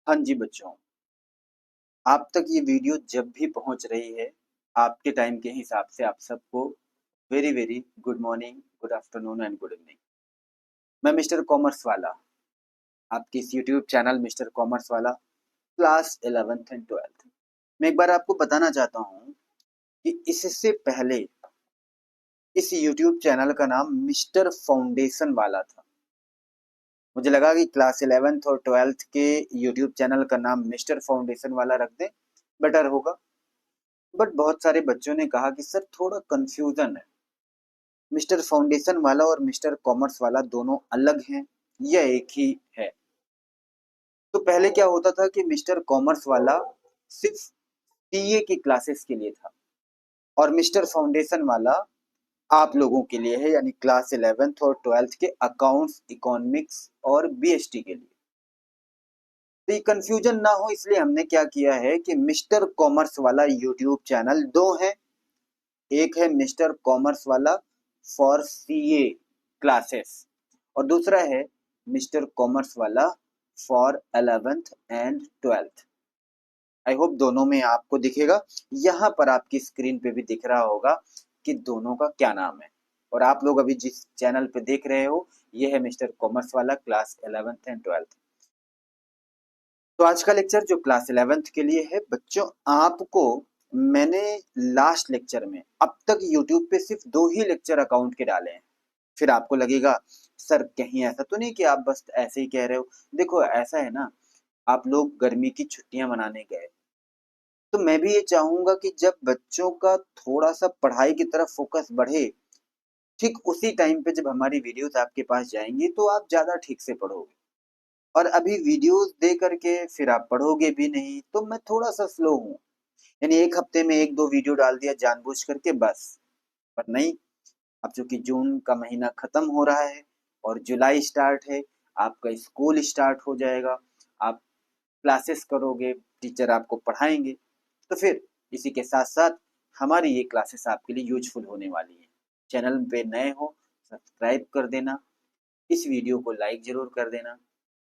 हाँ जी बच्चों, आप तक ये वीडियो जब भी पहुंच रही है, आपके टाइम के हिसाब से आप सबको very very good morning, good afternoon and good evening. मैं मिस्टर कॉमर्स वाला, आपके इस यूट्यूब चैनल मिस्टर कॉमर्स वाला क्लास 11th एंड 12th। मैं एक बार आपको बताना चाहता हूँ कि इससे पहले इस यूट्यूब चैनल का नाम मिस्टर फाउंडेशन वाला था। मुझे लगा कि क्लास 11th और 12th के यूट्यूब चैनल का नाम मिस्टर फाउंडेशन वाला रख दें, बेटर होगा। बट बहुत सारे बच्चों ने कहा कि सर थोड़ा कंफ्यूजन है, मिस्टर फाउंडेशन वाला और मिस्टर कॉमर्स वाला दोनों अलग हैं या एक ही है। तो पहले क्या होता था कि मिस्टर कॉमर्स वाला सिर्फ सीए की क्लासेस के लिए था और मिस्टर फाउंडेशन वाला आप लोगों के लिए है, यानी क्लास 11th और 12th के अकाउंट्स, इकोनॉमिक्स और बीएसटी के लिए। तो ये कंफ्यूजन ना हो इसलिए हमने क्या किया है कि मिस्टर कॉमर्स वाला यूट्यूब चैनल दो है। एक है मिस्टर कॉमर्स वाला फॉर सीए क्लासेस और दूसरा है मिस्टर कॉमर्स वाला for 11th and 12th। I hope दोनों में आपको दिखेगा, यहाँ पर आपकी स्क्रीन पे भी दिख रहा होगा कि दोनों का क्या नाम है। और आप लोग अभी जिस चैनल पे देख रहे हो ये है मिस्टर कॉमर्स वाला क्लास 11th एंड 12th। तो आज का लेक्चर जो क्लास 11th के लिए है बच्चों, आपको मैंने लास्ट लेक्चर में अब तक यूट्यूब पे सिर्फ 2 ही लेक्चर अकाउंट के डाले हैं। फिर आपको लगेगा सर कहीं ऐसा तो नहीं कि आप बस ऐसे ही कह रहे हो। देखो ऐसा है ना, आप लोग गर्मी की छुट्टियां मनाने गए, तो मैं भी ये चाहूंगा कि जब बच्चों का थोड़ा सा पढ़ाई की तरफ फोकस बढ़े, ठीक उसी टाइम पे जब हमारी वीडियोस आपके पास जाएंगी तो आप ज्यादा ठीक से पढ़ोगे। और अभी वीडियोस दे करके फिर आप पढ़ोगे भी नहीं, तो मैं थोड़ा सा स्लो हूँ। यानी एक हफ्ते में 1-2 वीडियो डाल दिया जानबूझ करके बस। पर नहीं, अब चूंकि जून का महीना खत्म हो रहा है और जुलाई स्टार्ट है, आपका स्कूल स्टार्ट हो जाएगा, आप क्लासेस करोगे, टीचर आपको पढ़ाएंगे, तो फिर इसी के साथ साथ हमारी ये क्लासेस आपके लिए यूजफुल होने वाली है। चैनल पे नए हो सब्सक्राइब कर देना, इस वीडियो को लाइक जरूर कर देना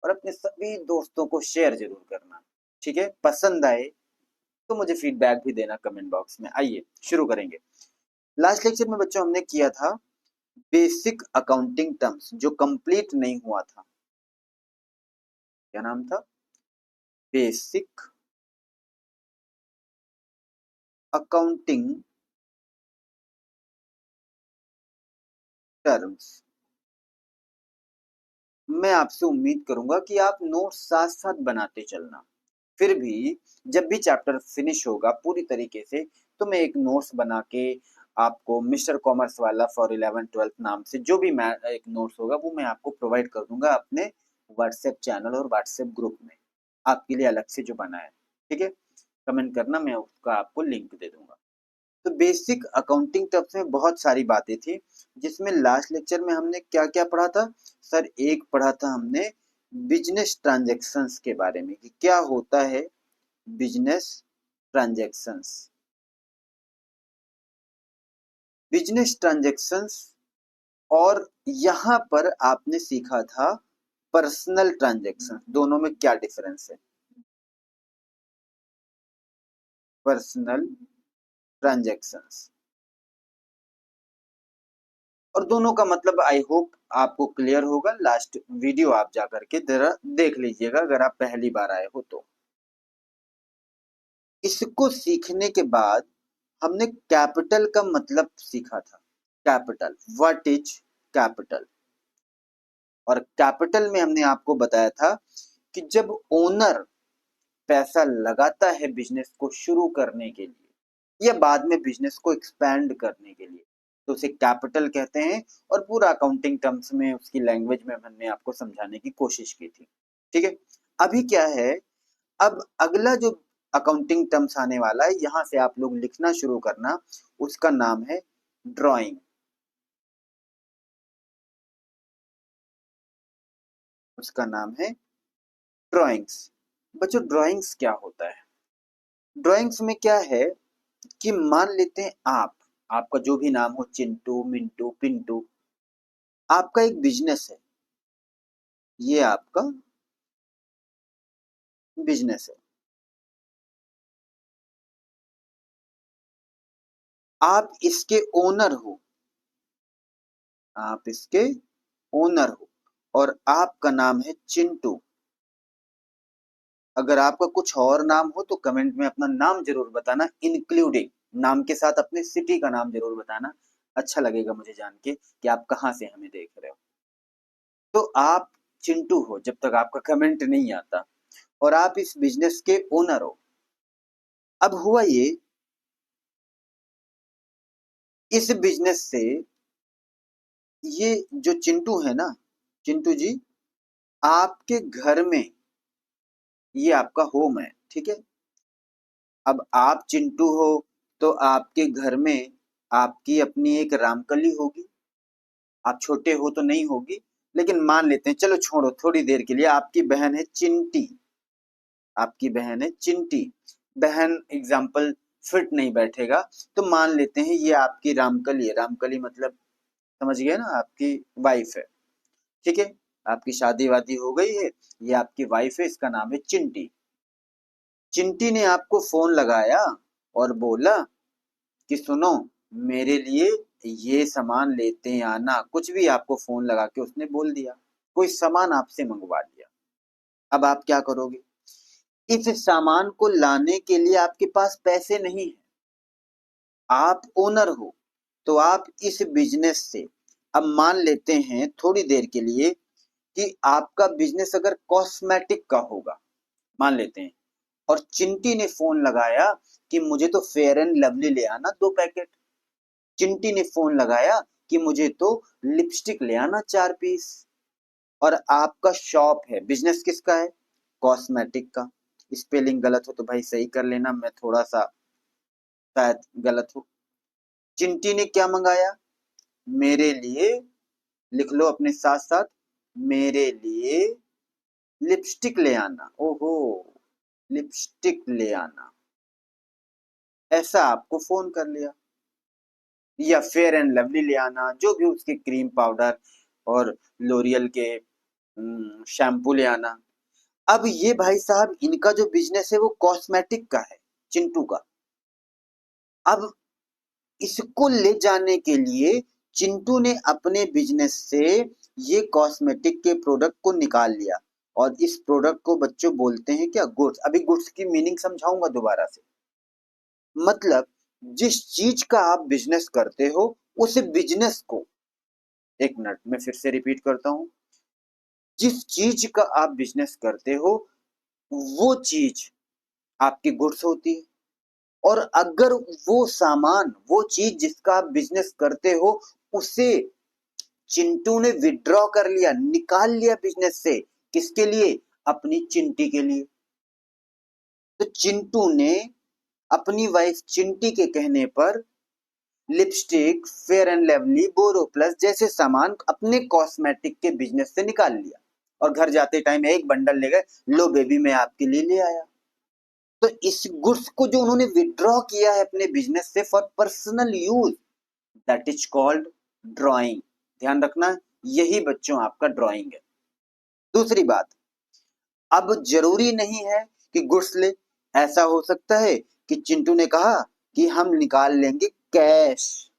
और अपने सभी दोस्तों को शेयर जरूर करना। ठीक है, पसंद आए तो मुझे फीडबैक भी देना कमेंट बॉक्स में। आइए शुरू करेंगे। लास्ट लेक्चर में बच्चों हमने किया था बेसिक अकाउंटिंग टर्म्स, जो कंप्लीट नहीं हुआ था। क्या नाम था? Basic accounting terms. मैं आपसे उम्मीद करूंगा कि आप नोट साथ साथ बनाते चलना। फिर भी जब भी चैप्टर फिनिश होगा पूरी तरीके से, तो मैं एक नोट्स बना के आपको मिस्टर कॉमर्स वाला फॉर 11-12 नाम से जो भी मैं एक नोट्स होगा वो मैं आपको प्रोवाइड कर दूंगा अपने व्हाट्सएप चैनल और व्हाट्सएप ग्रुप में, आपके लिए अलग से जो बना है। ठीक है, कमेंट करना, मैं उसका आपको लिंक दे दूंगा। तो बेसिक अकाउंटिंग टर्म्स में बहुत सारी बातें थी, जिसमें लास्ट लेक्चर में हमने क्या क्या पढ़ा था। सर एक पढ़ा था हमने बिजनेस ट्रांजैक्शंस के बारे में कि क्या होता है बिजनेस ट्रांजैक्शंस। बिजनेस ट्रांजैक्शंस और यहाँ पर आपने सीखा था पर्सनल ट्रांजैक्शन, दोनों में क्या डिफरेंस है। पर्सनल ट्रांजैक्शंस और दोनों का मतलब आई होप आपको क्लियर होगा। लास्ट वीडियो आप जा करके जरा देख लीजिएगा अगर आप पहली बार आए हो तो। इसको सीखने के बाद हमने कैपिटल का मतलब सीखा था। Capital, what is capital. और कैपिटल में हमने आपको बताया था कि जब ओनर पैसा लगाता है बिजनेस को शुरू करने के लिए या बाद में बिजनेस को एक्सपैंड करने के लिए, तो उसे कैपिटल कहते हैं। और पूरा अकाउंटिंग टर्म्स में उसकी लैंग्वेज में हमने आपको समझाने की कोशिश की थी। ठीक है, अभी क्या है, अब अगला जो अकाउंटिंग टर्म्स आने वाला है, यहां से आप लोग लिखना शुरू करना। उसका नाम है ड्राइंग। उसका नाम है ड्राइंग्स। बच्चों ड्राइंग्स क्या होता है? ड्राइंग्स में क्या है कि मान लेते हैं आपका जो भी नाम हो, चिंटू, मिंटू, पिंटू, आपका एक बिजनेस है। ये आपका बिजनेस है। आप इसके ओनर हो, आप इसके ओनर हो और आपका नाम है चिंटू। अगर आपका कुछ और नाम हो तो कमेंट में अपना नाम जरूर बताना, इंक्लूडिंग नाम के साथ अपने सिटी का नाम जरूर बताना। अच्छा लगेगा मुझे जान के कि आप कहाँ से हमें देख रहे हो। तो आप चिंटू हो जब तक आपका कमेंट नहीं आता और आप इस बिजनेस के ओनर हो। अब हुआ ये, इस बिजनेस से ये जो चिंटू है ना, चिंटू जी, आपके घर में ये आपका होम है, ठीक है। अब आप चिंटू हो तो आपके घर में आपकी अपनी एक रामकली होगी। आप छोटे हो तो नहीं होगी, लेकिन मान लेते हैं, चलो छोड़ो थोड़ी देर के लिए, आपकी बहन है चिंटी। आपकी बहन है चिंटी। बहन एग्जाम्पल फिट नहीं बैठेगा, तो मान लेते हैं ये आपकी रामकली है। रामकली मतलब समझ गए ना, आपकी वाइफ है, ठीक है। आपकी शादी वादी हो गई है, ये आपकी वाइफ है, इसका नाम है चिंटी। चिंटी ने आपको फोन लगाया और बोला कि सुनो, मेरे लिए ये सामान लेते आना। कुछ भी आपको फोन लगा के उसने बोल दिया, कोई सामान आपसे मंगवा लिया। अब आप क्या करोगे? इस सामान को लाने के लिए आपके पास पैसे नहीं है, आप ओनर हो, तो आप इस बिजनेस से, अब मान लेते हैं थोड़ी देर के लिए कि आपका बिजनेस अगर कॉस्मेटिक का होगा, मान लेते हैं, और चिंटी ने फोन लगाया कि मुझे तो फेयर एंड लवली ले आना 2 पैकेट। चिंटी ने फोन लगाया कि मुझे तो लिपस्टिक ले आना 4 पीस। और आपका शॉप है, बिजनेस किसका है? कॉस्मेटिक का। स्पेलिंग गलत हो तो भाई सही कर लेना, मैं थोड़ा सा शायद गलत हो। चिंटी ने क्या मंगाया? मेरे लिए, लिख लो अपने साथ साथ, मेरे लिए लिपस्टिक ले आना। ओहो, लिपस्टिक ले आना, ऐसा आपको फोन कर लिया। या फेयर एंड लवली ले आना, जो भी उसके क्रीम पाउडर और लोरियल के शैम्पू ले आना। अब ये भाई साहब, इनका जो बिजनेस है वो कॉस्मेटिक का है, चिंटू का। अब इसको ले जाने के लिए चिंटू ने अपने बिजनेस से ये कॉस्मेटिक के प्रोडक्ट को निकाल लिया, और इस प्रोडक्ट को बच्चों बोलते हैं क्या? गुड्स। अभी गुड्स की मीनिंग समझाऊंगा दोबारा से। मतलब जिस चीज का आप बिजनेस करते हो, उस बिजनेस को, एक मिनट मैं फिर से रिपीट करता हूं, जिस चीज का आप बिजनेस करते हो वो चीज आपकी गुड्स होती है। और अगर वो सामान, वो चीज जिसका आप बिजनेस करते हो, उसे चिंटू ने विड्रॉ कर लिया, निकाल लिया बिजनेस से, किसके लिए? अपनी चिंटी के लिए। तो चिंटू ने अपनी वाइफ चिंटी के कहने पर lipstick, fair and lovely, Boroplus जैसे सामान अपने कॉस्मेटिक के बिजनेस से निकाल लिया, और घर जाते टाइम एक बंडल ले गए, लो बेबी मैं आपके लिए ले आया। तो इस गुड्स को जो उन्होंने विड्रॉ किया है अपने बिजनेस से for personal use, that is called drawing. ध्यान रखना, यही बच्चों आपका ड्राइंग है। दूसरी बात, अब जरूरी नहीं है कि गुड्स ले। ऐसा हो सकता है कि चिंटू ने कहा कि हम निकाल लेंगे कैश,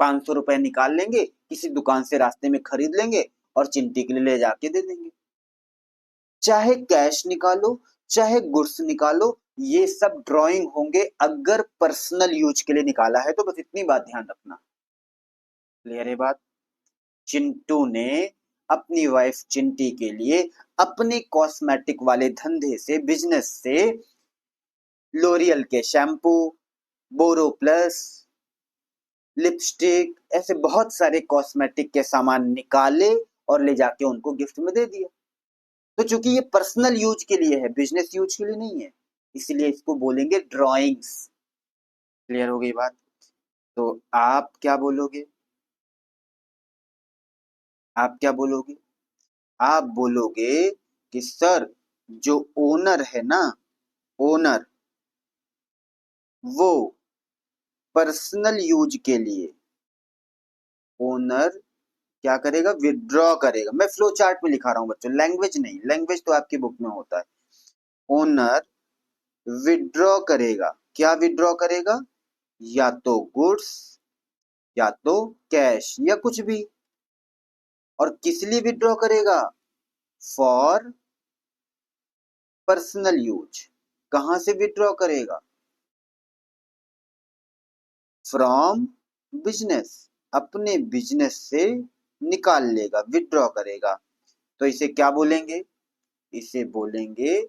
500 रुपए निकाल लेंगे, किसी दुकान से रास्ते में खरीद लेंगे और चिंटी के लिए ले जाके दे देंगे। चाहे कैश निकालो, चाहे गुड्स निकालो, ये सब ड्राइंग होंगे अगर पर्सनल यूज के लिए निकाला है तो। बस इतनी बात ध्यान रखना। क्लियर है बात? चिंटू ने अपनी वाइफ चिंटी के लिए अपने कॉस्मेटिक वाले धंधे से, बिजनेस से, लोरियल के शैम्पू, बोरो प्लस, लिपस्टिक, ऐसे बहुत सारे कॉस्मेटिक के सामान निकाले और ले जाके उनको गिफ्ट में दे दिया। तो चूंकि ये पर्सनल यूज के लिए है, बिजनेस यूज के लिए नहीं है, इसलिए इसको बोलेंगे ड्राइंग्स। क्लियर हो गई बात? तो आप क्या बोलोगे? आप क्या बोलोगे? आप बोलोगे कि सर, जो ओनर है ना, ओनर, वो पर्सनल यूज के लिए, ओनर क्या करेगा? विड्रॉ करेगा। मैं फ्लो चार्ट में लिखा रहा हूं बच्चों, लैंग्वेज नहीं, लैंग्वेज तो आपकी बुक में होता है। ओनर विड्रॉ करेगा, क्या विड्रॉ करेगा? या तो गुड्स या तो कैश या कुछ भी। और किस लिए विड्रॉ करेगा? For personal use. कहां से विड्रॉ करेगा? फ्रॉम बिजनेस, अपने बिजनेस से निकाल लेगा, विड्रॉ करेगा। तो इसे क्या बोलेंगे? इसे बोलेंगे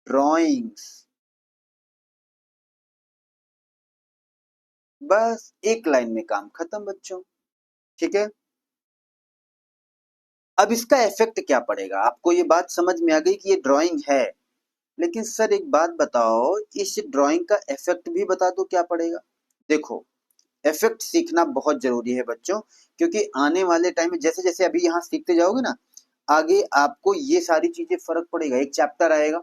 ड्रॉइंग्स। बस एक लाइन में काम खत्म बच्चों। ठीक है, अब इसका इफेक्ट क्या पड़ेगा? आपको ये बात समझ में आ गई कि ये ड्राइंग है, लेकिन सर एक बात बताओ, इस ड्राइंग का इफेक्ट भी बता दो क्या पड़ेगा। देखो, इफेक्ट सीखना बहुत जरूरी है बच्चों, क्योंकि आने वाले टाइम में जैसे जैसे अभी यहाँ सीखते जाओगे ना, आगे आपको ये सारी चीजें फर्क पड़ेगा। एक चैप्टर आएगा,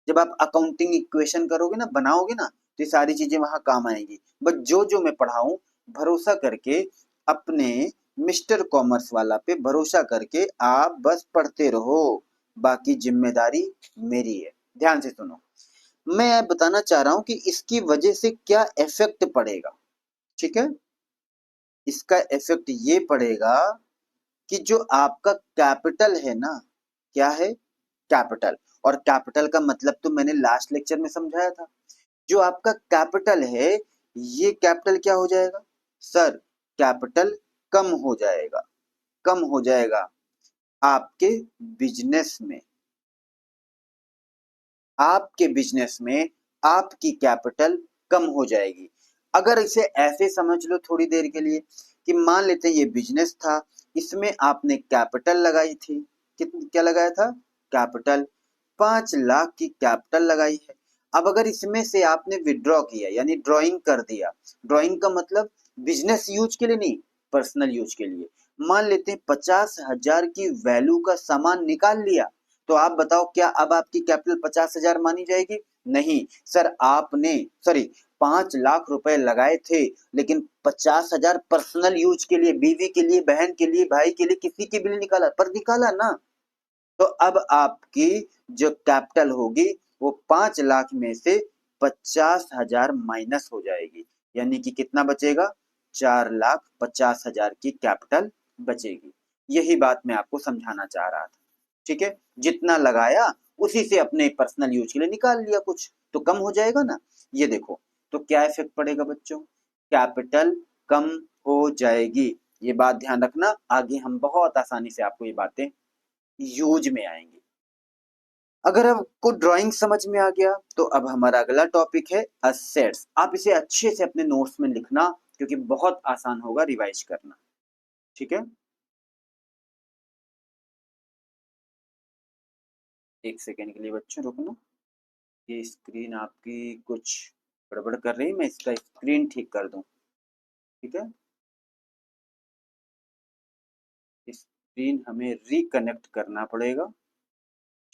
जब आप अकाउंटिंग इक्वेशन करोगे ना, बनाओगे ना, तो ये सारी चीजें वहां काम आएंगी। बट जो जो मैं पढ़ाऊं, भरोसा करके, अपने मिस्टर कॉमर्स वाला पे भरोसा करके आप बस पढ़ते रहो, बाकी जिम्मेदारी मेरी है। ध्यान से सुनो, मैं बताना चाह रहा हूं कि इसकी वजह से क्या इफेक्ट पड़ेगा। ठीक है, इसका इफेक्ट ये पड़ेगा कि जो आपका कैपिटल है ना, क्या है? कैपिटल। और कैपिटल का मतलब तो मैंने लास्ट लेक्चर में समझाया था। जो आपका कैपिटल है, ये कैपिटल क्या हो जाएगा? सर, कैपिटल कम हो जाएगा। कम हो जाएगा आपके बिजनेस में। आपके बिजनेस में आपकी कैपिटल कम हो जाएगी। अगर इसे ऐसे समझ लो थोड़ी देर के लिए, कि मान लेते हैं ये बिजनेस था, इसमें आपने कैपिटल लगाई थी। कितनी, क्या लगाया था? कैपिटल। 5 लाख की कैपिटल लगाई है। अब अगर इसमें से आपने विड्रॉ किया, यानी ड्राइंग कर दिया, ड्राइंग का मतलब बिजनेस यूज के लिए नहीं, पर्सनल यूज के लिए, मान लेते हैं 50,000 की वैल्यू का सामान निकाल लिया, तो आप बताओ क्या अब आपकी कैपिटल 50,000 मानी जाएगी? नहीं सर, आपने, सॉरी, 5 लाख रुपए लगाए थे, लेकिन 50,000 पर्सनल यूज के लिए, बीवी के लिए, बहन के लिए, भाई के लिए, किसी के भी लिए निकाला, पर निकाला ना। तो अब आपकी जो कैपिटल होगी, वो 5 लाख में से 50,000 माइनस हो जाएगी, यानी कि कितना बचेगा? 4,50,000 की कैपिटल बचेगी। यही बात मैं आपको समझाना चाह रहा था। ठीक है, जितना लगाया उसी से अपने पर्सनल यूज के लिए निकाल लिया कुछ, तो कम हो जाएगा ना। ये देखो, तो क्या इफेक्ट पड़ेगा बच्चों? कैपिटल कम हो जाएगी। ये बात ध्यान रखना, आगे हम बहुत आसानी से आपको ये बातें यूज में आएंगी। अगर आपको ड्राइंग समझ में आ गया, तो अब हमारा अगला टॉपिक है असेट्स। आप इसे अच्छे से अपने नोट्स में लिखना, क्योंकि बहुत आसान होगा रिवाइज करना। ठीक है, एक सेकेंड के लिए बच्चों रुकना। ये स्क्रीन आपकी कुछ गड़बड़ कर रही है, मैं इसका स्क्रीन ठीक कर दूं। ठीक है, स्क्रीन हमें रिकनेक्ट करना पड़ेगा,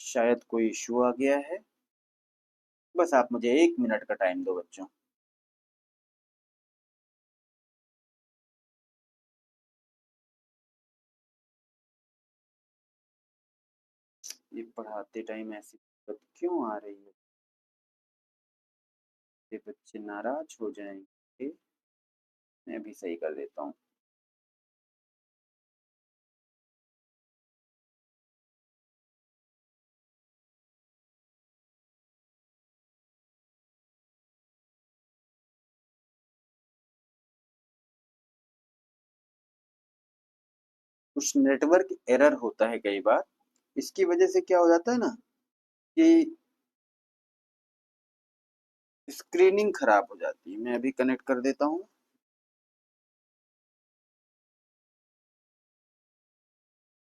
शायद कोई इशू आ गया है। बस आप मुझे 1 मिनट का टाइम दो बच्चों। ये पढ़ाते टाइम ऐसी दिक्कत क्यों आ रही है? ये बच्चे नाराज हो जाएंगे। मैं भी सही कर देता हूँ। कुछ नेटवर्क एरर होता है कई बार, इसकी वजह से क्या हो जाता है ना, कि स्क्रीनिंग खराब हो जाती है। मैं अभी कनेक्ट कर देता हूँ।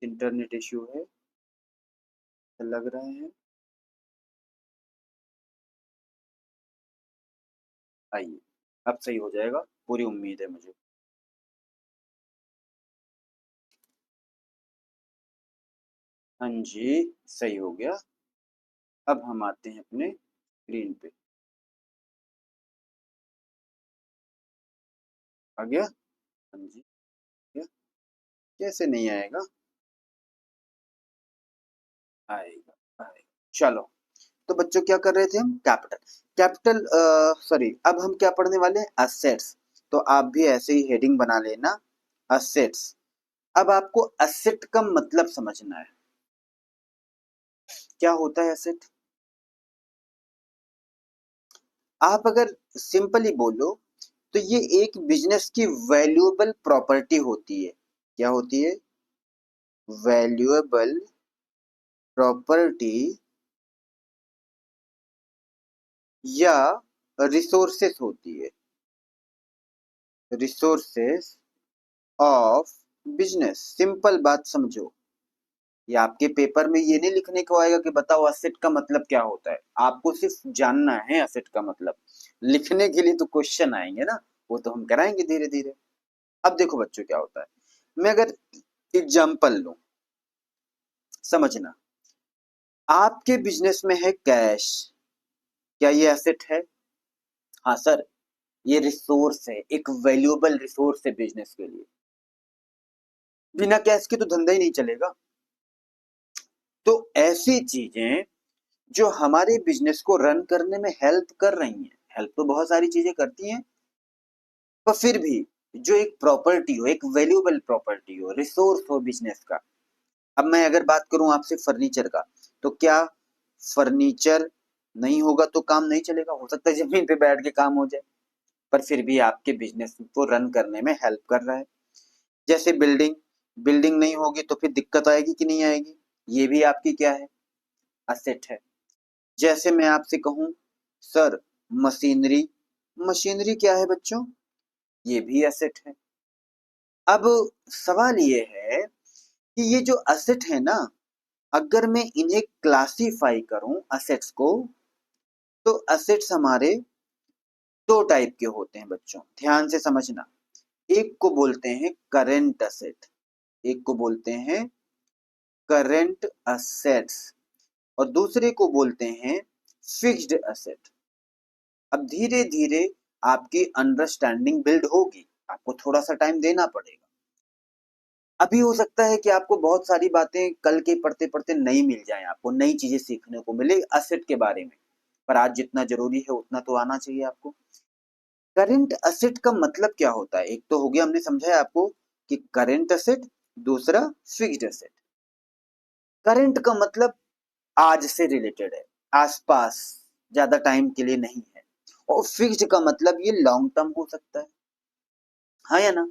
इंटरनेट इश्यू है लग रहा है। आइए, अब सही हो जाएगा, पूरी उम्मीद है मुझे। हाँ जी, सही हो गया। अब हम आते हैं अपने स्क्रीन पे। आ गया? हाँ जी, आ गया। कैसे नहीं आएगा? आएगा, आएगा। चलो, तो बच्चों क्या कर रहे थे हम? कैपिटल। कैपिटल सॉरी, अब हम क्या पढ़ने वाले हैं? असेट्स। तो आप भी ऐसे ही हेडिंग बना लेना, असेट्स। अब आपको असेट का मतलब समझना है, क्या होता है एसेट। आप अगर सिंपली बोलो तो ये एक बिजनेस की वैल्यूएबल प्रॉपर्टी होती है। क्या होती है? वैल्यूएबल प्रॉपर्टी या रिसोर्सेस होती है, रिसोर्सेस ऑफ बिजनेस। सिंपल बात समझो, ये आपके पेपर में ये नहीं लिखने को आएगा कि बताओ असेट का मतलब क्या होता है। आपको सिर्फ जानना है असेट का मतलब। लिखने के लिए तो क्वेश्चन आएंगे ना, वो तो हम कराएंगे धीरे धीरे। अब देखो बच्चों क्या होता है, मैं अगर एग्जाम्पल लूं, समझना। आपके बिजनेस में है कैश, क्या ये एसेट है? हाँ सर, ये रिसोर्स है, एक वैल्यूएबल रिसोर्स है बिजनेस के लिए। बिना कैश के तो धंधा ही नहीं चलेगा। तो ऐसी चीजें जो हमारे बिजनेस को रन करने में हेल्प कर रही हैं, हेल्प तो बहुत सारी चीजें करती हैं, पर फिर भी जो एक प्रॉपर्टी हो, एक वैल्यूएबल प्रॉपर्टी हो, रिसोर्स हो बिजनेस का। अब मैं अगर बात करूं आपसे फर्नीचर का, तो क्या फर्नीचर नहीं होगा तो काम नहीं चलेगा? हो सकता है जमीन पे बैठ के काम हो जाए, पर फिर भी आपके बिजनेस को रन करने में हेल्प कर रहा है। जैसे बिल्डिंग, बिल्डिंग नहीं होगी तो फिर दिक्कत आएगी कि नहीं आएगी? ये भी आपकी क्या है? असेट है। जैसे मैं आपसे कहूं सर मशीनरी, मशीनरी क्या है बच्चों? ये भी एसेट है। अब सवाल ये है कि ये जो एसेट है ना, अगर मैं इन्हें क्लासिफाई करूं असेट्स को, तो असेट्स हमारे दो टाइप के होते हैं बच्चों, ध्यान से समझना। एक को बोलते हैं करेंट असेट, एक को बोलते हैं करेंट असेट्स, और दूसरे को बोलते हैं फिक्स्ड असेट। अब धीरे धीरे आपकी अंडरस्टैंडिंग बिल्ड होगी, आपको थोड़ा सा टाइम देना पड़ेगा। अभी हो सकता है कि आपको बहुत सारी बातें कल के पढ़ते पढ़ते नहीं मिल जाएं, आपको नई चीजें सीखने को मिले असेट के बारे में, पर आज जितना जरूरी है उतना तो आना चाहिए आपको। करंट असेट का मतलब क्या होता है? एक तो हो गया, हमने समझाया आपको कि करंट असेट, दूसरा फिक्स्ड असेट। करंट का मतलब आज से रिलेटेड है, आसपास, ज्यादा टाइम के लिए नहीं है। और फिक्स्ड का मतलब ये लॉन्ग टर्म हो सकता है, हाँ या ना?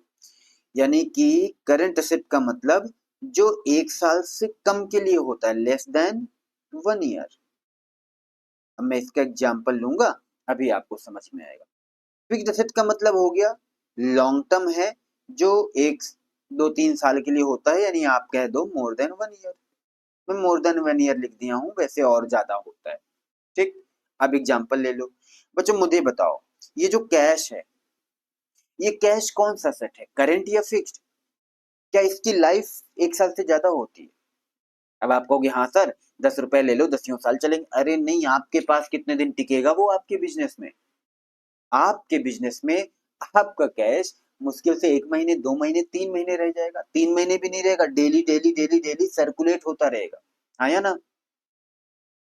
यानी कि करंट असेट का मतलब जो 1 साल से कम के लिए होता है, लेस देन 1 ईयर। अब मैं इसका एग्जाम्पल लूंगा, अभी आपको समझ में आएगा। फिक्स्ड एसेट का मतलब हो गया लॉन्ग टर्म है, जो 1 2 3 साल के लिए होता है, यानी आप कह दो मोर देन 1 ईयर। मैं मोर देन 1 ईयर लिख दिया हूं, वैसे और ज्यादा होता है। ठीक, अब एग्जाम्पल ले लो। बच्चों मुझे बताओ, ये जो कैश है, ये कैश कौन सा सेट है, करेंट या फिक्स्ड? क्या इसकी लाइफ 1 साल से ज्यादा होती है? अब आप कहोगे हाँ सर, 10 रुपए ले लो, 10 साल चलेंगे। अरे नहीं, आपके पास कितने दिन टिकेगा वो आपके बिजनेस में? आपके बिजनेस में आपका कैश मुश्किल से 1 महीने, 2 महीने, 3 महीने रह जाएगा। 3 महीने भी नहीं रहेगा, daily daily daily daily circulate होता रहेगा, हाँ या ना?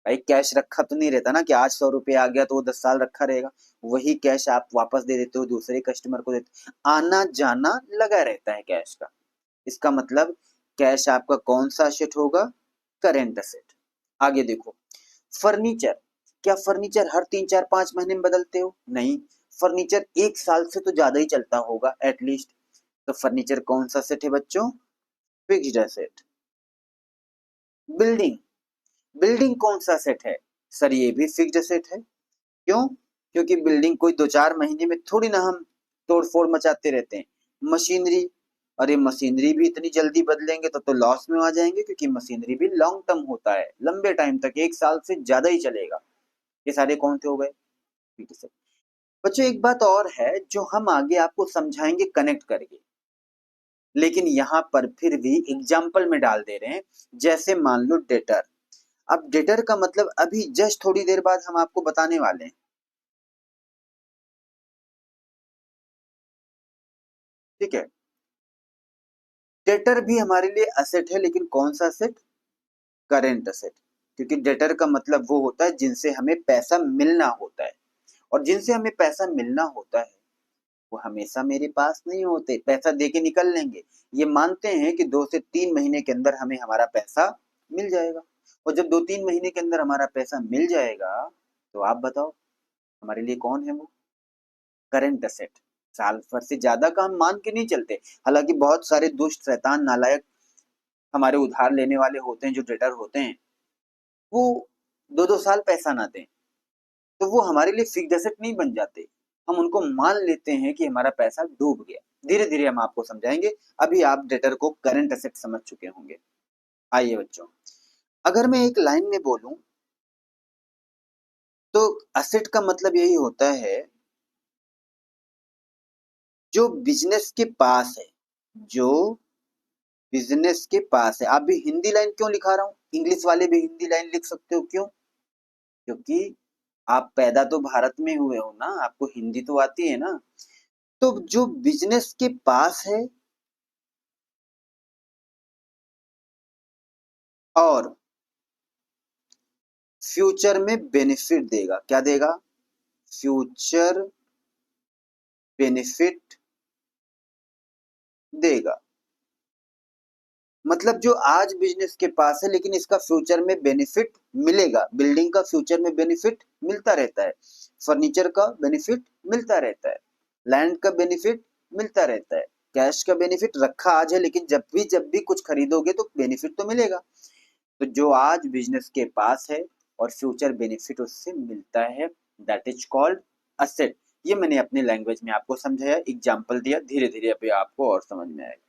भाई कैश रखा तो नहीं रहता ना कि आज 100 रुपये आ गया तो वो 10 साल रखा रहेगा। वही कैश आप वापस दे देते हो, दूसरे कस्टमर को देते, आना जाना लगा रहता है कैश का। इसका मतलब कैश आपका कौन सा असेट होगा? Current asset. आगे देखो, फर्नीचर। क्या फर्नीचर हर 3 4 5 महीने में बदलते हो? नहीं, फर्नीचर 1 साल से तो ज्यादा ही चलता होगा एटलीस्ट। तो फर्नीचर कौन सा सेट है बच्चों? Fixed asset. बिल्डिंग, बिल्डिंग कौन सा सेट है? सर ये भी फिक्स्ड एसेट है। क्यों? क्योंकि बिल्डिंग कोई 2 4 महीने में थोड़ी ना हम तोड़ फोड़ मचाते रहते हैं। मशीनरी, अरे मशीनरी भी इतनी जल्दी बदलेंगे तो लॉस में आ जाएंगे, क्योंकि मशीनरी भी लॉन्ग टर्म होता है, लंबे टाइम तक, 1 साल से ज्यादा ही चलेगा। ये सारे कौन से हो गए? ठीक है। बच्चों एक बात और है जो हम आगे आपको समझाएंगे कनेक्ट करके, लेकिन यहाँ पर फिर भी एग्जाम्पल में डाल दे रहे हैं। जैसे मान लो डेटर। अब डेटर का मतलब अभी जस्ट थोड़ी देर बाद हम आपको बताने वाले हैं, ठीक है? डेटर भी हमारे लिए असेट है, लेकिन कौन सा असेट? Current asset. क्योंकि डेटर का मतलब वो होता है जिनसे हमें पैसा मिलना होता है, और जिनसे हमें पैसा मिलना होता है वो हमेशा मेरे पास नहीं होते, पैसा दे के निकल लेंगे। ये मानते हैं कि 2 से 3 महीने के अंदर हमें हमारा पैसा मिल जाएगा, और जब 2-3 महीने के अंदर हमारा पैसा मिल जाएगा तो आप बताओ हमारे लिए कौन है वो? Current asset. साल भर से ज्यादा का हम मान के नहीं चलते। हालांकि बहुत सारे दुष्ट शैतान नालायक हमारे उधार लेने वाले होते हैं, जो डेटर होते हैं, वो 2-2 साल पैसा ना दें तो वो हमारे लिए फिक्स्ड एसेट नहीं बन जाते। हम उनको मान लेते हैं कि हमारा पैसा डूब गया। धीरे धीरे हम आपको समझाएंगे। अभी आप डेटर को करंट एसेट समझ चुके होंगे। आइए बच्चों, अगर मैं एक लाइन में बोलूं तो असेट का मतलब यही होता है जो बिजनेस के पास है, जो बिजनेस के पास है। आप भी हिंदी लाइन क्यों लिखा रहा हूं, इंग्लिश वाले भी हिंदी लाइन लिख सकते हो, क्यों? क्योंकि आप पैदा तो भारत में हुए हो ना, आपको हिंदी तो आती है ना। तो जो बिजनेस के पास है और फ्यूचर में बेनिफिट देगा, क्या देगा? फ्यूचर बेनिफिट देगा। मतलब जो आज बिजनेस के पास है लेकिन इसका फ्यूचर में बेनिफिट मिलेगा। बिल्डिंग का फ्यूचर में बेनिफिट मिलता रहता है, फर्नीचर का बेनिफिट मिलता रहता है, लैंड का बेनिफिट मिलता रहता है, कैश का बेनिफिट रखा आज है लेकिन जब भी कुछ खरीदोगे तो बेनिफिट तो मिलेगा। तो जो आज बिजनेस के पास है और फ्यूचर बेनिफिट उससे मिलता है, दैट इज कॉल्ड असेट। ये मैंने अपने लैंग्वेज में आपको समझाया, एग्जाम्पल दिया। धीरे धीरे अभी आपको और समझ में आएगा।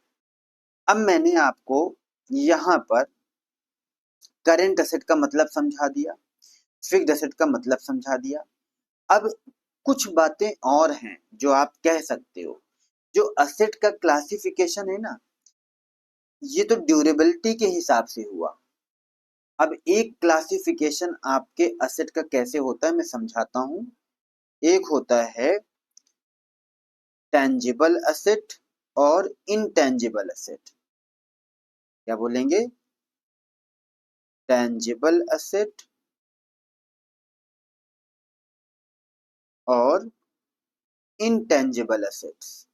अब मैंने आपको यहाँ पर करेंट असेट का मतलब समझा दिया, फिक्स्ड असेट का मतलब समझा दिया। अब कुछ बातें और हैं जो आप कह सकते हो। जो असेट का क्लासिफिकेशन है ना, ये तो ड्यूरेबिलिटी के हिसाब से हुआ। अब एक क्लासिफिकेशन आपके असेट का कैसे होता है मैं समझाता हूं। एक होता है टेंजिबल असेट और इनटेंजिबल असेट। क्या बोलेंगे? टेंजिबल असेट और इनटेंजिबल असेट्स।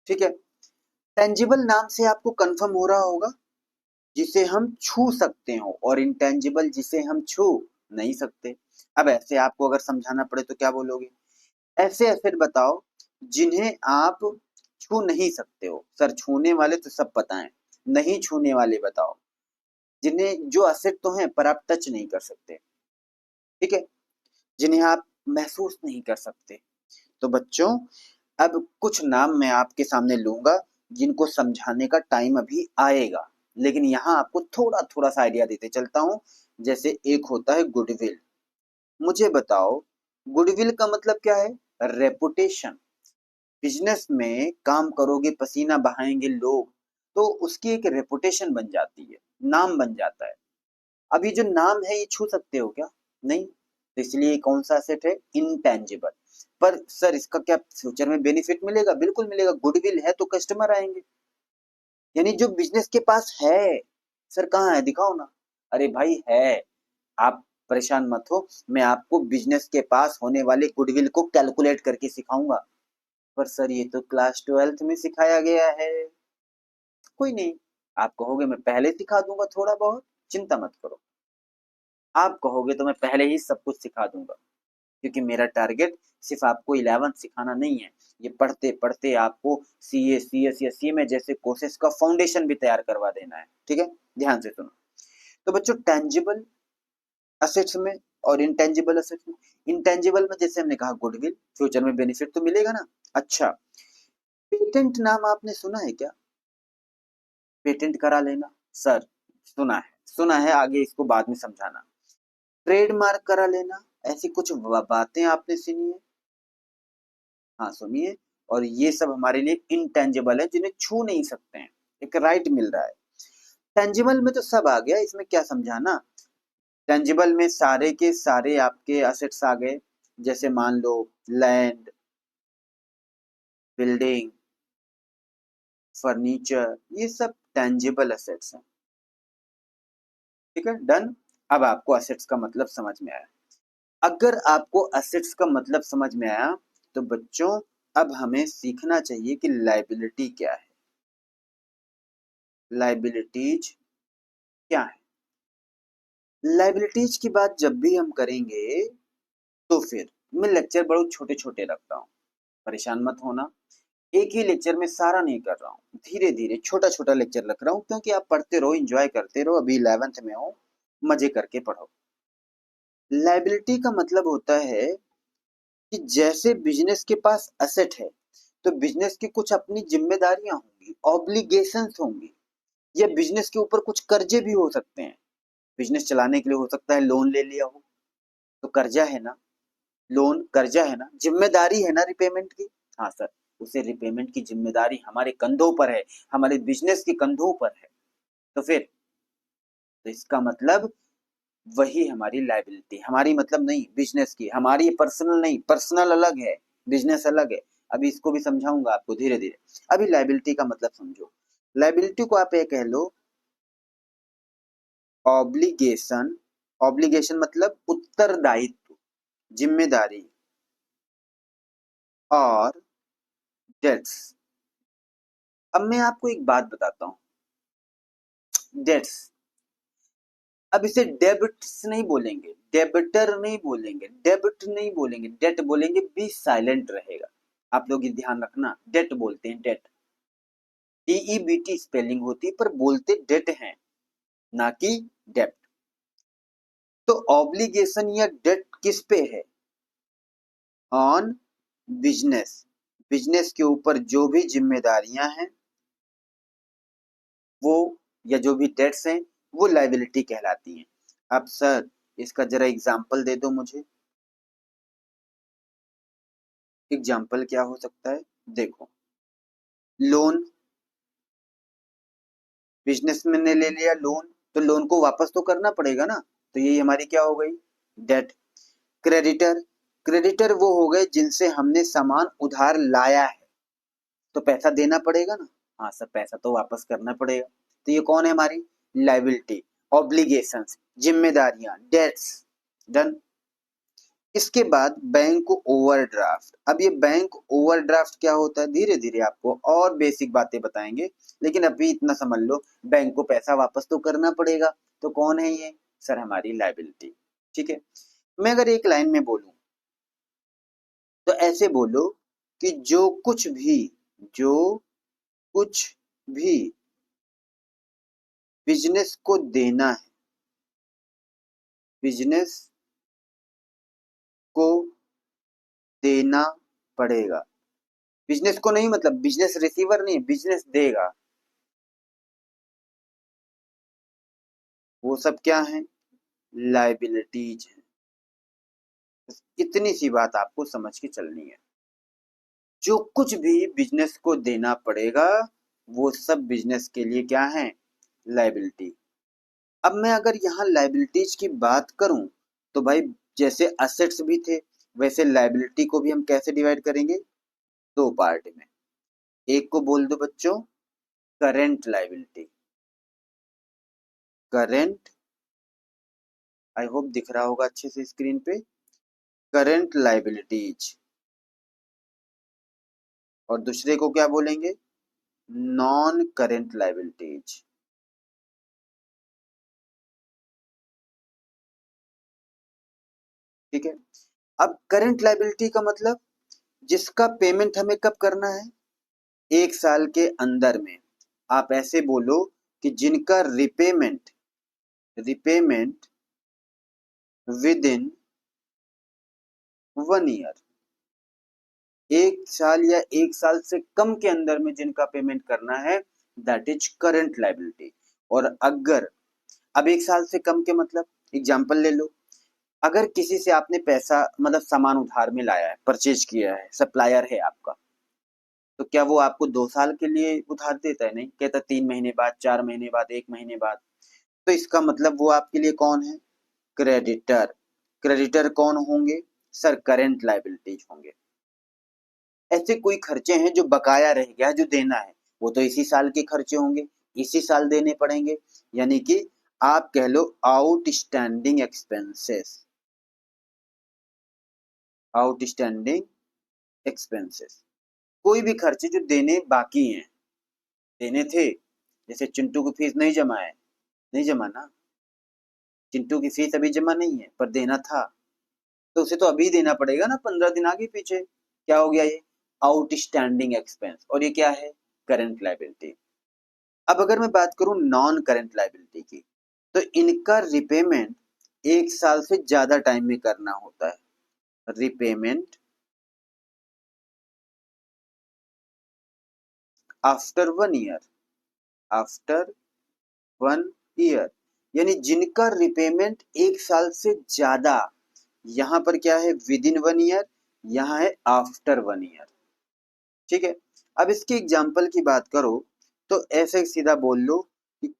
ठीक है। टेंजिबल नाम से आपको कंफर्म हो रहा होगा जिसे हम छू सकते हो, और इंटेंजिबल जिसे हम छू नहीं सकते। अब ऐसे आपको अगर समझाना पड़े तो क्या बोलोगे? ऐसे एसेट बताओ जिन्हें आप छू नहीं सकते हो। सर छूने वाले तो सब पता है, नहीं छूने वाले बताओ, जिन्हें जो एसेट तो हैं पर आप टच नहीं कर सकते। ठीक है, जिन्हें आप महसूस नहीं कर सकते। तो बच्चों अब कुछ नाम मैं आपके सामने लूंगा जिनको समझाने का टाइम अभी आएगा, लेकिन यहाँ आपको थोड़ा थोड़ा सा आइडिया देते चलता हूँ। जैसे एक होता है गुडविल। मुझे बताओ गुडविल का मतलब क्या है? रेपुटेशन। बिजनेस में काम करोगे, पसीना बहाएंगे लोग, तो उसकी एक रेपुटेशन बन जाती है, नाम बन जाता है। अभी जो नाम है ये छू सकते हो क्या? नहीं। तो इसलिए कौन सा एसेट है? इनटेंजिबल। पर सर इसका क्या फ्यूचर में बेनिफिट मिलेगा? बिल्कुल मिलेगा। गुडविल है तो कस्टमर आएंगे, यानी जो बिजनेस के पास है। सर कहाँ है, दिखाओ ना। अरे भाई है, आप परेशान मत हो, मैं आपको बिजनेस के पास होने वाले गुडविल को कैलकुलेट करके सिखाऊंगा। पर सर ये तो क्लास 12th में सिखाया गया है। कोई नहीं, आप कहोगे मैं पहले सिखा दूंगा थोड़ा बहुत, चिंता मत करो। आप कहोगे तो मैं पहले ही सब कुछ सिखा दूंगा, क्योंकि मेरा टारगेट सिर्फ आपको 11th सिखाना नहीं है। ये पढ़ते पढ़ते आपको सीए, सीएस या सीएमए जैसे कोर्सेज का फाउंडेशन भी तैयार करवा देना है। ठीक है, ध्यान से सुनो। तो बच्चों टेंजिबल असेट्स में और इंटेंजिबल असेट्स में, इंटेंजिबल में जैसे हमने कहा गुडविल, फ्यूचर में बेनिफिट तो मिलेगा ना। अच्छा, पेटेंट नाम आपने सुना है क्या? पेटेंट करा लेना। सर सुना है, सुना है, आगे इसको बाद में समझाना। ट्रेडमार्क करा लेना, ऐसी कुछ बातें आपने सुनी है? हाँ सुनिए। और ये सब हमारे लिए इनटेंजिबल है जिन्हें छू नहीं सकते हैं, एक राइट मिल रहा है। टेंजिबल में तो सब आ गया, इसमें क्या समझाना। टेंजिबल में सारे के सारे आपके असेट्स आ गए, जैसे मान लो लैंड, बिल्डिंग, फर्नीचर, ये सब टेंजिबल असेट्स हैं। ठीक है, डन। अब आपको असेट्स का मतलब समझ में आया। अगर आपको असेट्स का मतलब समझ में आया तो बच्चों अब हमें सीखना चाहिए कि लायबिलिटी क्या है। लायबिलिटीज क्या है? लायबिलिटीज की बात जब भी हम करेंगे तो फिर मैं लेक्चर बहुत छोटे छोटे रखता हूँ, परेशान मत होना। एक ही लेक्चर में सारा नहीं कर रहा हूँ, धीरे धीरे छोटा छोटा लेक्चर रख रहा हूँ, क्योंकि आप पढ़ते रहो, एंजॉय करते रहो। अभी 11th में हो, मजे करके पढ़ो। लायबिलिटी का मतलब होता है कि जैसे बिजनेस के पास असेट है तो बिजनेस की कुछ अपनी जिम्मेदारियां होंगी, ऑब्लिगेशंस होंगी, या बिजनेस के ऊपर कुछ कर्जे भी हो सकते हैं। बिजनेस चलाने के लिए हो सकता है लोन ले लिया हो, तो कर्जा है ना, लोन कर्जा है ना, जिम्मेदारी है ना रिपेमेंट की। हाँ सर, उसे रिपेमेंट की जिम्मेदारी हमारे कंधों पर है, हमारे बिजनेस के कंधों पर है। तो फिर तो इसका मतलब वही हमारी लायबिलिटी, हमारी मतलब नहीं बिजनेस की, हमारी पर्सनल नहीं, पर्सनल अलग है, बिजनेस अलग है। अभी इसको भी समझाऊंगा आपको धीरे धीरे। अभी लायबिलिटी का मतलब समझो। लायबिलिटी को आप ये कह लो ऑब्लिगेशन। ऑब्लिगेशन मतलब उत्तरदायित्व, जिम्मेदारी, और डेट्स। अब मैं आपको एक बात बताता हूँ, डेट्स, अब इसे डेबिट्स नहीं बोलेंगे, डेबिटर नहीं बोलेंगे, डेबिट नहीं बोलेंगे, डेट बोलेंगे, बी साइलेंट रहेगा। आप लोग ये ध्यान रखना, डेट बोलते हैं, डेट, DEBT स्पेलिंग होती है, पर बोलते डेट हैं, ना कि डेप्ट। तो ऑब्लिगेशन या डेट किस पे है? On business. बिजनेस के ऊपर जो भी जिम्मेदारियां हैं वो, या जो भी डेट्स हैं वो लायबिलिटी कहलाती हैं। अब सर इसका जरा एग्जाम्पल दे दो मुझे। एग्जाम्पल क्या हो सकता है? देखो, लोन, बिजनेसमैन ने ले लिया लोन, तो लोन को वापस तो करना पड़ेगा ना, तो यही हमारी क्या हो गई? डेट। क्रेडिटर, क्रेडिटर वो हो गए जिनसे हमने सामान उधार लाया है, तो पैसा देना पड़ेगा ना। हाँ सर, पैसा तो वापस करना पड़ेगा, तो ये कौन है हमारी? लायबिलिटी। ऑब्लिगेशंस, जिम्मेदारियां, डेट्स, डन। इसके बाद बैंक ओवरड्राफ्ट। अब ये बैंक ओवरड्राफ्ट क्या होता है, धीरे धीरे आपको और बेसिक बातें बताएंगे, लेकिन अभी इतना समझ लो, बैंक को पैसा वापस तो करना पड़ेगा, तो कौन है ये? सर हमारी लायबिलिटी। ठीक है, मैं अगर एक लाइन में बोलूं तो ऐसे बोलो कि जो कुछ भी बिजनेस को देना है, बिजनेस को देना पड़ेगा। बिजनेस को नहीं, मतलब बिजनेस रिसीवर नहीं, बिजनेस देगा, वो सब क्या है? लायबिलिटीज है। इतनी सी बात आपको समझ के चलनी है। जो कुछ भी बिजनेस को देना पड़ेगा वो सब बिजनेस के लिए क्या है? लायबिलिटी। अब मैं अगर यहाँ लायबिलिटीज की बात करूं तो भाई, जैसे असेट्स भी थे वैसे लायबिलिटी को भी हम कैसे डिवाइड करेंगे? दो पार्ट में। एक को बोल दो बच्चों current liability. Current, I hope दिख रहा होगा अच्छे से स्क्रीन पे, करेंट लायबिलिटीज। और दूसरे को क्या बोलेंगे? Non current liabilities. ठीक है, अब करेंट लायबिलिटी का मतलब जिसका पेमेंट हमें कब करना है? 1 साल के अंदर में। आप ऐसे बोलो कि जिनका repayment repayment with in 1 year, 1 साल या 1 साल से कम के अंदर में जिनका पेमेंट करना है, दैट इज करेंट लायबिलिटी। और अगर, अब 1 साल से कम के मतलब, एग्जाम्पल ले लो, अगर किसी से आपने पैसा मतलब सामान उधार में लाया है, परचेज किया है, सप्लायर है आपका, तो क्या वो आपको 2 साल के लिए उधार देता है? नहीं, कहता 3 महीने बाद, 4 महीने बाद, 1 महीने बाद। तो इसका मतलब वो आपके लिए कौन है? क्रेडिटर। क्रेडिटर कौन होंगे? सर करेंट लायबिलिटीज होंगे। ऐसे कोई खर्चे हैं जो बकाया रह गया, जो देना है, वो तो इसी साल के खर्चे होंगे, इसी साल देने पड़ेंगे, यानी कि आप कह लो आउटस्टैंडिंग एक्सपेंसेस, आउटस्टैंडिंग एक्सपेंसेस, कोई भी खर्चे जो देने बाकी हैं, देने थे, जैसे चिंटू की फीस नहीं जमा है, नहीं जमा ना, चिंटू की फीस अभी जमा नहीं है पर देना था, तो उसे तो अभी देना पड़ेगा ना, 15 दिन आगे पीछे। क्या हो गया ये? आउटस्टैंडिंग एक्सपेंस, और ये क्या है? Current liability. अब अगर मैं बात करूं नॉन करंट लायबिलिटी की, तो इनका रिपेमेंट 1 साल से ज्यादा टाइम में करना होता है। Repayment after 1 year, after 1 year, यानी जिनका रिपेमेंट 1 साल से ज्यादा, यहां पर क्या है? विद इन 1 ईयर, यहां है आफ्टर 1 ईयर। ठीक है। अब इसके एग्जाम्पल की बात करो तो ऐसे सीधा बोल लो कि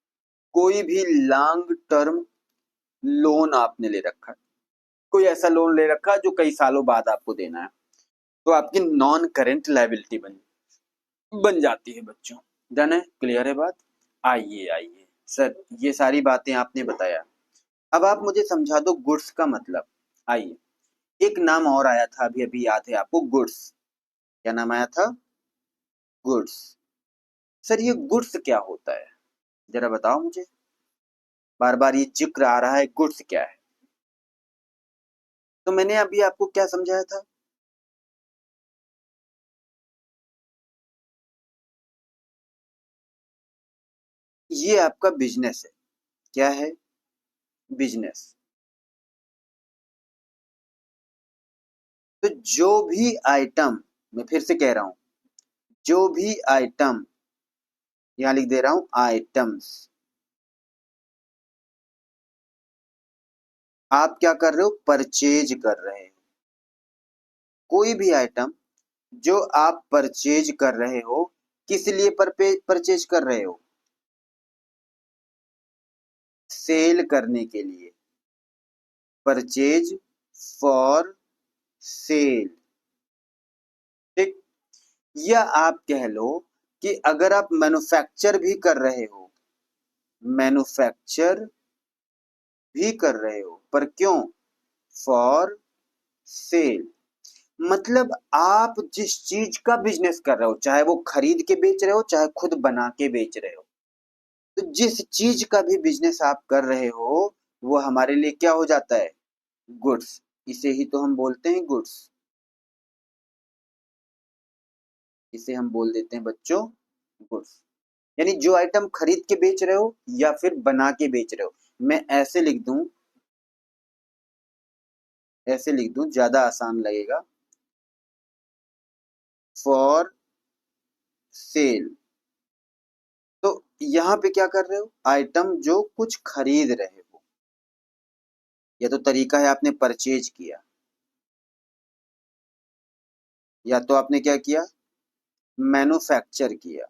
कोई भी लॉन्ग टर्म लोन आपने ले रखा है, कोई ऐसा लोन ले रखा है जो कई सालों बाद आपको देना है, तो आपकी नॉन करेंट लायबिलिटी बन बन जाती है बच्चों। डन है? क्लियर है बात? आइए आइए सर, ये सारी बातें आपने बताया, अब आप मुझे समझा दो गुड्स का मतलब। आइए, एक नाम और आया था अभी अभी, याद है आपको? गुड्स। क्या नाम आया था? गुड्स। सर ये गुड्स क्या होता है, जरा बताओ मुझे, बार बार ये जिक्र आ रहा है, गुड्स क्या है? तो मैंने अभी आपको क्या समझाया था? ये आपका बिजनेस है। क्या है? बिजनेस। तो जो भी आइटम, मैं फिर से कह रहा हूं, जो भी आइटम, यहां लिख दे रहा हूं आइटम्स, आप क्या कर रहे हो? परचेज कर रहे हो। कोई भी आइटम जो आप परचेज कर रहे हो, किस लिए परचेज कर रहे हो? सेल करने के लिए। Purchase for sale. ठीक। या आप कह लो कि अगर आप मैन्युफैक्चर भी कर रहे हो, मैन्युफैक्चर भी कर रहे हो, पर क्यों? For sale. मतलब आप जिस चीज का बिजनेस कर रहे हो, चाहे वो खरीद के बेच रहे हो, चाहे खुद बना के बेच रहे हो, तो जिस चीज का भी बिजनेस आप कर रहे हो, वो हमारे लिए क्या हो जाता है? गुड्स। इसे ही तो हम बोलते हैं गुड्स, इसे हम बोल देते हैं बच्चों गुड्स। यानी जो आइटम खरीद के बेच रहे हो या फिर बना के बेच रहे हो। मैं ऐसे लिख दूं, ऐसे लिख दूं, ज्यादा आसान लगेगा, फॉर सेल। तो यहाँ पे क्या कर रहे हो? आइटम जो कुछ खरीद रहे हो, या तो तरीका है आपने परचेज किया, या तो आपने क्या किया? मैन्युफैक्चर किया।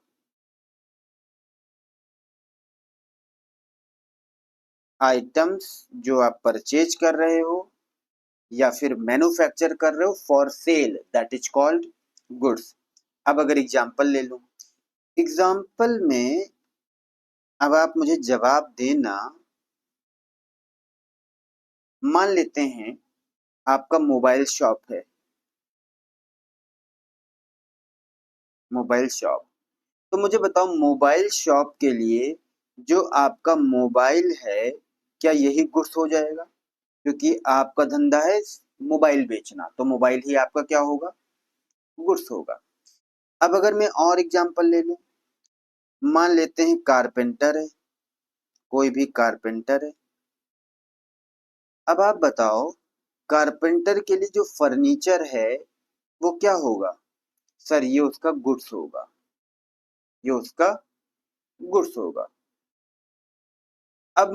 आइटम्स जो आप परचेज कर रहे हो या फिर मैन्युफैक्चर कर रहे हो for sale, that is called goods. अब अगर एग्जाम्पल ले लूं, एग्जाम्पल में अब आप मुझे जवाब देना। मान लेते हैं आपका मोबाइल शॉप है, मोबाइल शॉप। तो मुझे बताओ मोबाइल शॉप के लिए जो आपका मोबाइल है, क्या यही गुड्स हो जाएगा? क्योंकि आपका धंधा है मोबाइल बेचना, तो मोबाइल ही आपका क्या होगा? गुड्स होगा। अब अगर मैं और एग्जांपल ले लूं, मान लेते हैं कारपेंटर है, कोई भी कारपेंटर है। अब आप बताओ कारपेंटर के लिए जो फर्नीचर है वो क्या होगा? सर ये उसका गुड्स होगा, ये उसका गुड्स होगा। अब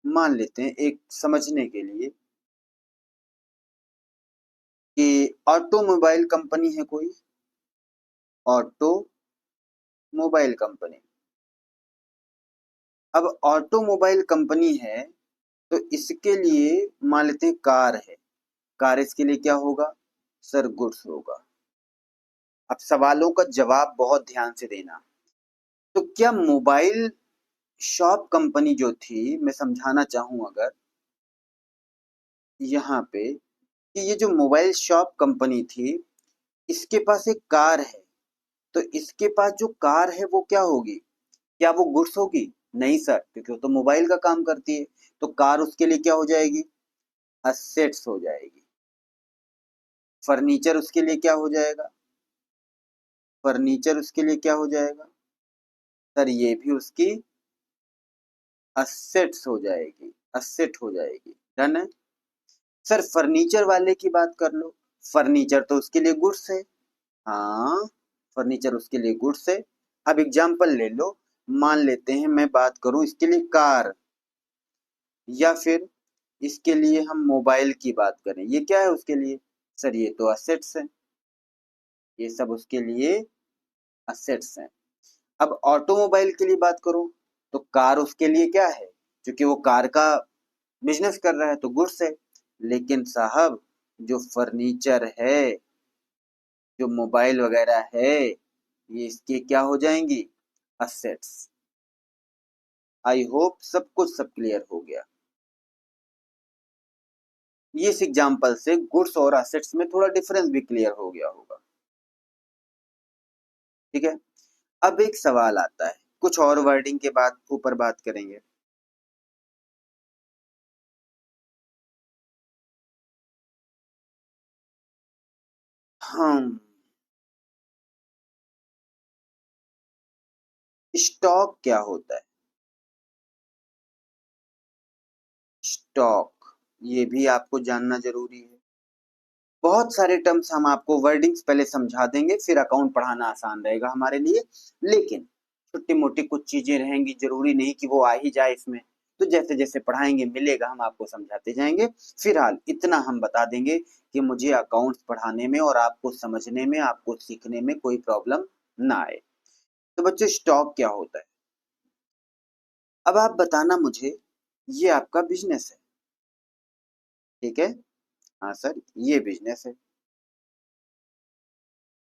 मान लेते हैं एक समझने के लिए कि ऑटोमोबाइल कंपनी है कोई, ऑटोमोबाइल कंपनी। अब ऑटोमोबाइल कंपनी है, तो इसके लिए मान लेते हैं कार है, कार इसके लिए क्या होगा? सर गुड्स होगा। अब सवालों का जवाब बहुत ध्यान से देना। तो क्या मोबाइल शॉप कंपनी जो थी, मैं समझाना चाहूँ अगर यहाँ पे, कि ये जो मोबाइल शॉप कंपनी थी, इसके पास एक कार है। तो इसके पास जो कार है वो क्या होगी? क्या वो गुड्स होगी? नहीं सर, क्योंकि वो तो मोबाइल का काम करती है। तो कार उसके लिए क्या हो जाएगी? असेट्स हो जाएगी। फर्नीचर उसके लिए क्या हो जाएगा? फर्नीचर उसके लिए क्या हो जाएगा? सर ये भी उसकी असेट्स हो जाएगी, असेट हो जाएगी। डन है। सर फर्नीचर वाले की बात कर लो, फर्नीचर तो उसके लिए गुड्स है। हाँ, फर्नीचर उसके लिए गुड्स है। अब एग्जाम्पल ले लो, मान लेते हैं मैं बात करूं इसके लिए कार, या फिर इसके लिए हम मोबाइल की बात करें, ये क्या है उसके लिए? सर ये तो असेट्स है, ये सब उसके लिए असेट्स हैं। अब ऑटोमोबाइल के लिए बात करूं, तो कार उसके लिए क्या है? क्योंकि वो कार का बिजनेस कर रहा है तो गुड्स है। लेकिन साहब, जो फर्नीचर है, जो मोबाइल वगैरह है, ये इसके क्या हो जाएंगी? असेट्स। आई होप सब कुछ सब क्लियर हो गया। ये इस एग्जांपल से गुड्स और असेट्स में थोड़ा डिफरेंस भी क्लियर हो गया होगा। ठीक है। अब एक सवाल आता है, कुछ और वर्डिंग के बाद ऊपर बात करेंगे। हम स्टॉक क्या होता है? स्टॉक, ये भी आपको जानना जरूरी है। बहुत सारे टर्म्स हम आपको वर्डिंग्स पहले समझा देंगे, फिर अकाउंट पढ़ाना आसान रहेगा हमारे लिए। लेकिन छोटी मोटी कुछ चीजें रहेंगी, जरूरी नहीं कि वो आ ही जाए इसमें। तो जैसे जैसे पढ़ाएंगे मिलेगा, हम आपको समझाते जाएंगे। फिलहाल इतना हम बता देंगे कि मुझे अकाउंट्स पढ़ाने में और आपको समझने में, आपको सीखने में कोई प्रॉब्लम ना आए। तो बच्चों, स्टॉक क्या होता है? अब आप बताना मुझे, ये आपका बिजनेस है, ठीक है? हाँ सर, ये बिजनेस है।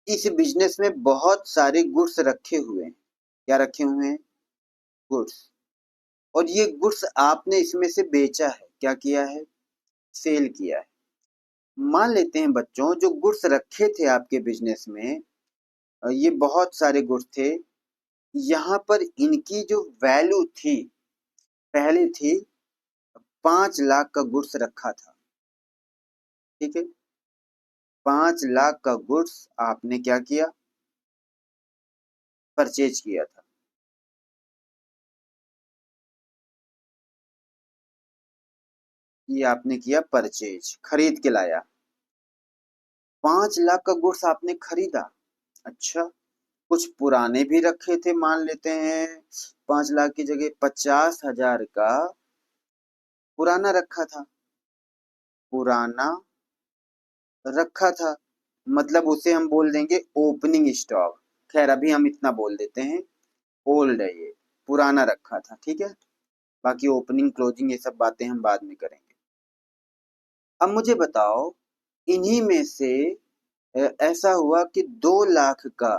इस बिजनेस में बहुत सारे गुड्स रखे हुए हैं। क्या रखे हुए हैं? गुड्स। और ये गुड्स आपने इसमें से बेचा है, क्या किया है? सेल किया है। मान लेते हैं बच्चों, जो गुड्स रखे थे आपके बिजनेस में, ये बहुत सारे गुड्स थे। यहाँ पर इनकी जो वैल्यू थी, पहले थी 5 लाख का गुड्स रखा था, ठीक है? 5 लाख का गुड्स आपने क्या किया? परचेज किया था। ये आपने किया परचेज, खरीद के लाया। 5 लाख का गुड्स आपने खरीदा। अच्छा, कुछ पुराने भी रखे थे, मान लेते हैं 5 लाख की जगह 50,000 का पुराना रखा था। पुराना रखा था, मतलब उसे हम बोल देंगे ओपनिंग स्टॉक। खैर अभी हम इतना बोल देते हैं, ओल्ड है ये, पुराना रखा था, ठीक है? बाकी ओपनिंग क्लोजिंग ये सब बातें हम बाद में करेंगे। अब मुझे बताओ, इन्हीं में से ऐसा हुआ कि 2 लाख का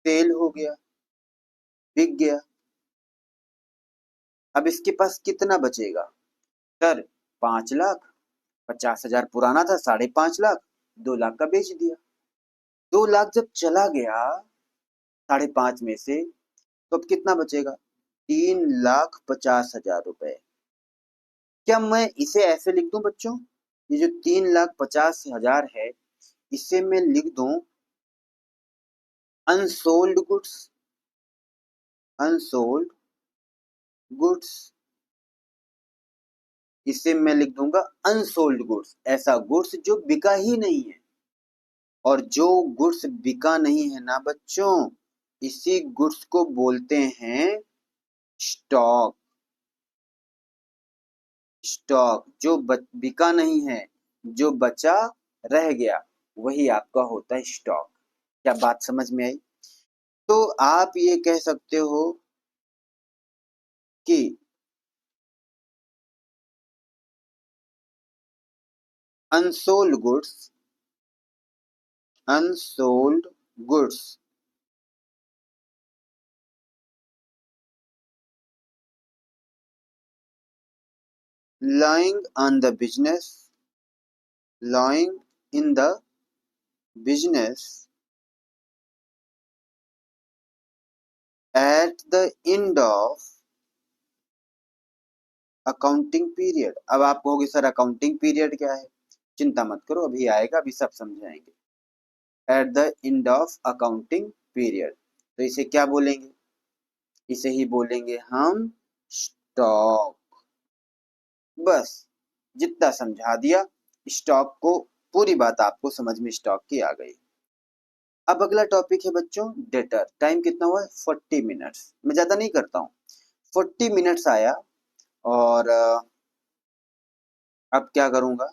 सेल हो गया, बिक गया। अब इसके पास कितना बचेगा? सर 5 लाख, 50,000 पुराना था, 5.5 लाख, 2 लाख का बेच दिया। 2 लाख जब चला गया 5.5 में से, तो अब कितना बचेगा? 3,50,000 रुपए। क्या मैं इसे ऐसे लिख दूं बच्चों? ये जो 3,50,000 है, इसे मैं लिख दूं अनसोल्ड गुड्स। अनसोल्ड गुड्स, इसे मैं लिख दूंगा अनसोल्ड गुड्स, ऐसा गुड्स जो बिका ही नहीं है। और जो गुड्स बिका नहीं है ना बच्चों, इसी गुड्स को बोलते हैं स्टॉक। स्टॉक जो बिका नहीं है, जो बचा रह गया, वही आपका होता है स्टॉक। क्या बात समझ में आई? तो आप ये कह सकते हो कि unsold goods, unsold goods lying on the business, lying in the business at the end of accounting period. अब आप कहोगे सर अकाउंटिंग पीरियड क्या है? चिंता मत करो, अभी आएगा, अभी सब समझाएंगे। At the end of accounting period, तो इसे क्या बोलेंगे? इसे ही बोलेंगे हम स्टॉक। बस जितना समझा दिया, स्टॉक को पूरी बात आपको समझ में स्टॉक की आ गई। अब अगला टॉपिक है बच्चों डेटर। टाइम कितना हुआ है? 40 मिनट्स। मैं ज्यादा नहीं करता हूँ, 40 मिनट्स आया। और अब क्या करूंगा?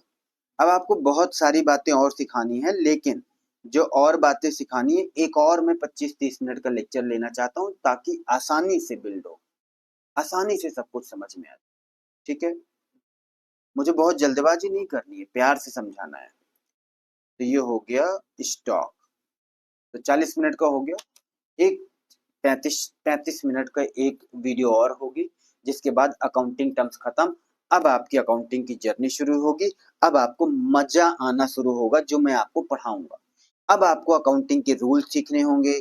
अब आपको बहुत सारी बातें और सिखानी है, लेकिन जो और बातें सिखानी है, एक और मैं 25-30 मिनट का लेक्चर लेना चाहता हूँ ताकि आसानी से बिल्ड हो, आसानी से सब कुछ समझ में आ जाए। ठीक है, मुझे बहुत जल्दबाजी नहीं करनी है, प्यार से समझाना है। तो ये हो गया स्टॉक। तो 40 मिनट का हो गया। एक 35 मिनट का एक वीडियो और होगी, जिसके बाद अकाउंटिंग टर्म्स खत्म। अब आपकी अकाउंटिंग की जर्नी शुरू होगी। अब आपको मजा आना शुरू होगा जो मैं आपको पढ़ाऊंगा। अब आपको अकाउंटिंग के रूल सीखने होंगे,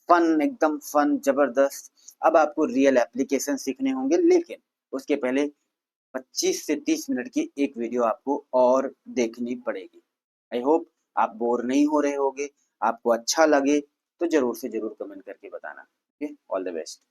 फन, एकदम फन, जबरदस्त। अब आपको रियल एप्लीकेशन सीखने होंगे, लेकिन उसके पहले 25 से 30 मिनट की एक वीडियो आपको और देखनी पड़ेगी। आई होप आप बोर नहीं हो रहे होगे, आपको अच्छा लगे, तो जरूर से जरूर कमेंट करके बताना। Okay, all the best.